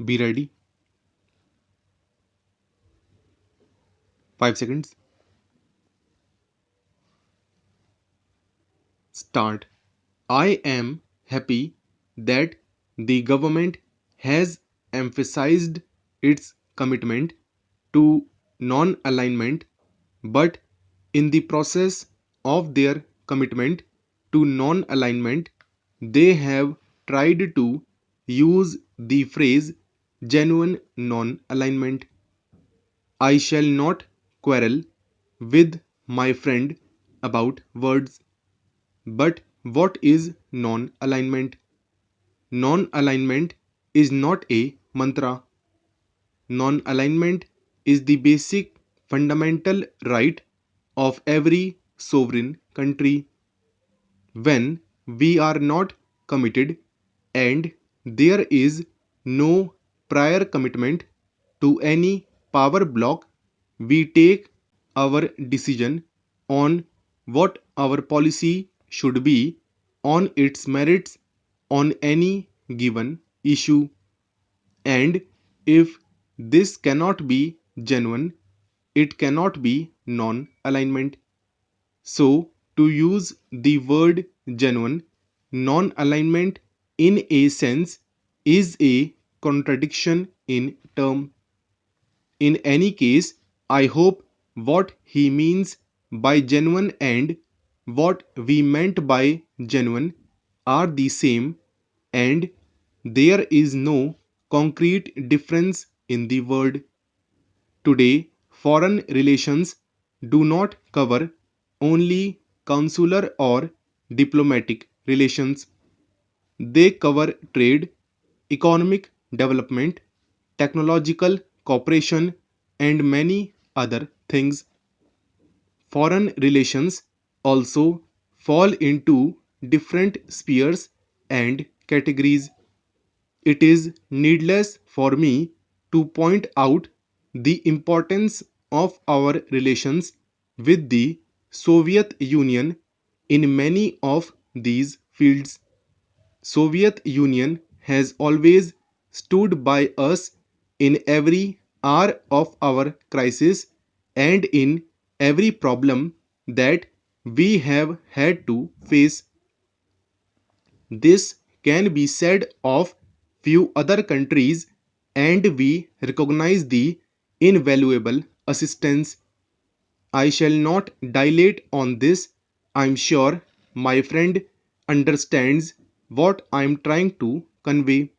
Be ready. 5 seconds. Start. I am happy that the government has emphasized its commitment to non alignment, but in the process of their commitment to non alignment, they have tried to use the phrase genuine non alignment. I shall not quarrel with my friend about words. But what is non alignment? Non alignment is not a mantra. Non alignment is the basic fundamental right of every sovereign country. When we are not committed and there is no prior commitment to any power block, we take our decision on what our policy should be on its merits on any given issue. And if this cannot be genuine, it cannot be non alignment. So, to use the word genuine, non alignment in a sense is a contradiction in term. In any case, I hope what he means by genuine and what we meant by genuine are the same, and there is no concrete difference in the word. Today, foreign relations do not cover only consular or diplomatic relations. They cover trade, economic development, technological cooperation, and many other things. Foreign relations also fall into different spheres and categories. It is needless for me to point out the importance of our relations with the Soviet Union in many of these fields. Soviet Union has always stood by us in every hour of our crisis and in every problem that we have had to face. This can be said of few other countries, and we recognize the invaluable assistance. I shall not dilate on this. I'm sure my friend understands what I'm trying to convey.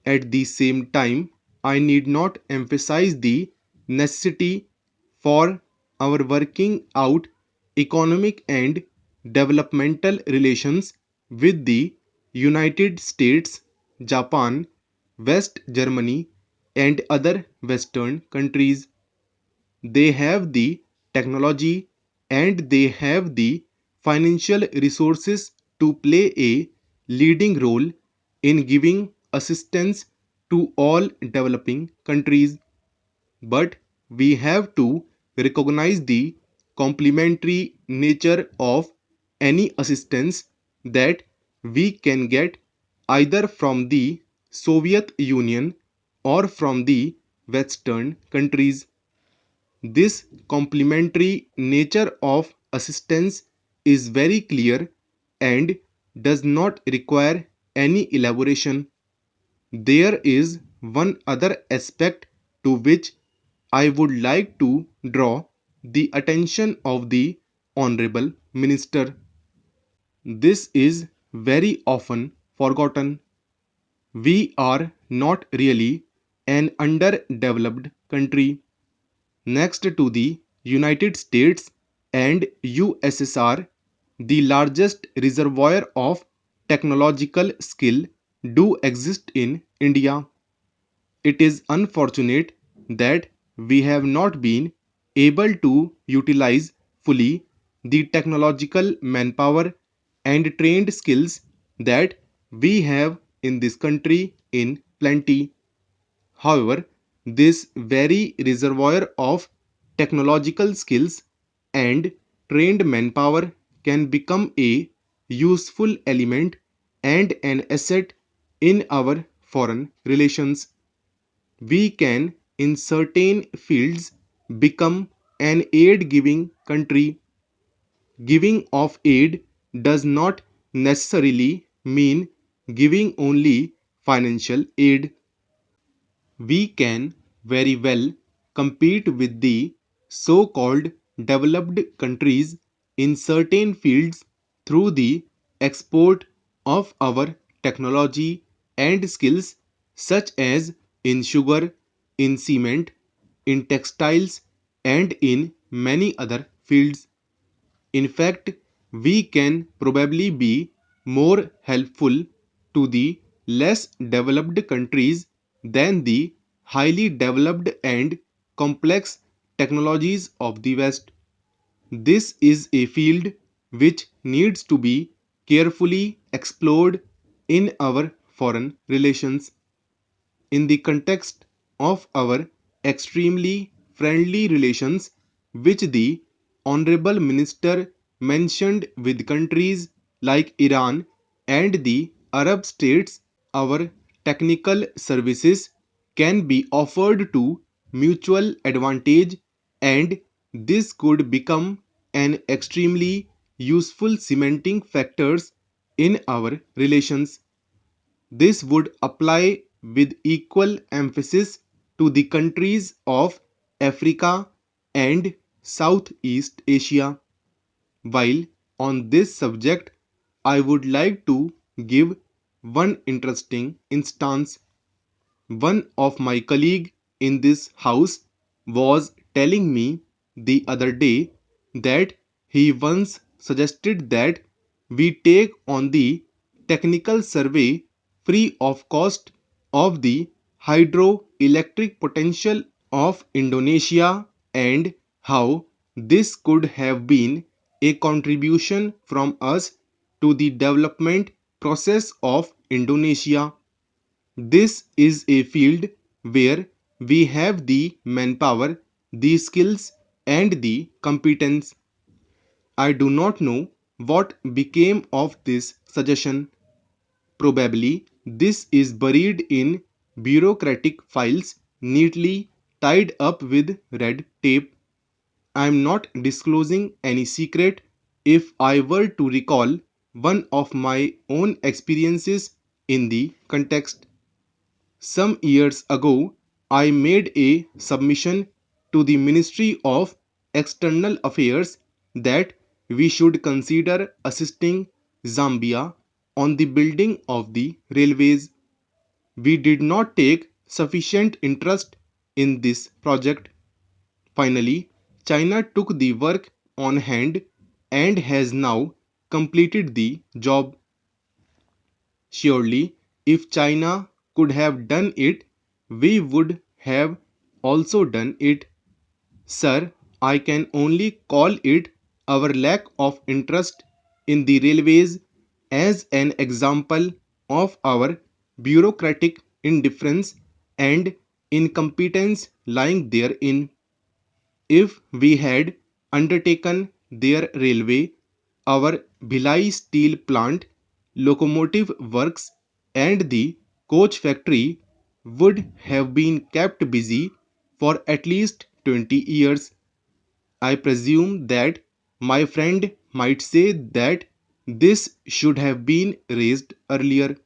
At the same time, I need not emphasize the necessity for our working out economic and developmental relations with the United States, Japan, West Germany, and other Western countries. They have the technology and they have the financial resources to play a leading role in giving assistance to all developing countries. But we have to recognize the complementary nature of any assistance that we can get either from the Soviet Union or from the Western countries. This complementary nature of assistance is very clear and does not require any elaboration. There is one other aspect to which I would like to draw the attention of the Honorable Minister. This is very often forgotten. We are not really an underdeveloped country. Next to the United States and USSR, the largest reservoir of technological skill do exist in India. It is unfortunate that we have not been able to utilize fully the technological manpower and trained skills that we have in this country in plenty. However, this very reservoir of technological skills and trained manpower can become a useful element and an asset in our foreign relations. We can, in certain fields, become an aid giving country. Giving of aid does not necessarily mean giving only financial aid. We can very well compete with the so called developed countries in certain fields through the export of our technology and skills, such as in sugar, in cement, in textiles, and in many other fields. In fact, we can probably be more helpful to the less developed countries than the highly developed and complex technologies of the West. This is a field which needs to be carefully explored in our foreign relations. In the context of our extremely friendly relations which the Honorable Minister mentioned with countries like Iran and the Arab states, our technical services can be offered to mutual advantage, and this could become an extremely useful cementing factors in our relations. This would apply with equal emphasis to the countries of Africa and Southeast Asia. While on this subject, I would like to give one interesting instance. One of my colleague in this house was telling me the other day that he once suggested that we take on the technical survey free of cost of the hydroelectric potential of Indonesia, and how this could have been a contribution from us to the development process of Indonesia. This is a field where we have the manpower, the skills, and the competence. I do not know what became of this suggestion. Probably this is buried in bureaucratic files neatly tied up with red tape. I am not disclosing any secret if I were to recall one of my own experiences in the context. Some years ago, I made a submission to the Ministry of External Affairs that we should consider assisting Zambia on the building of the railways. We did not take sufficient interest in this project. Finally, China took the work on hand and has now completed the job. Surely, if China could have done it, we would have also done it. Sir, I can only call it our lack of interest in the railways as an example of our bureaucratic indifference and incompetence lying therein. If we had undertaken their railway, our Bhilai steel plant, locomotive works, and the coach factory would have been kept busy for at least 20 years. I presume that my friend might say that this should have been raised earlier.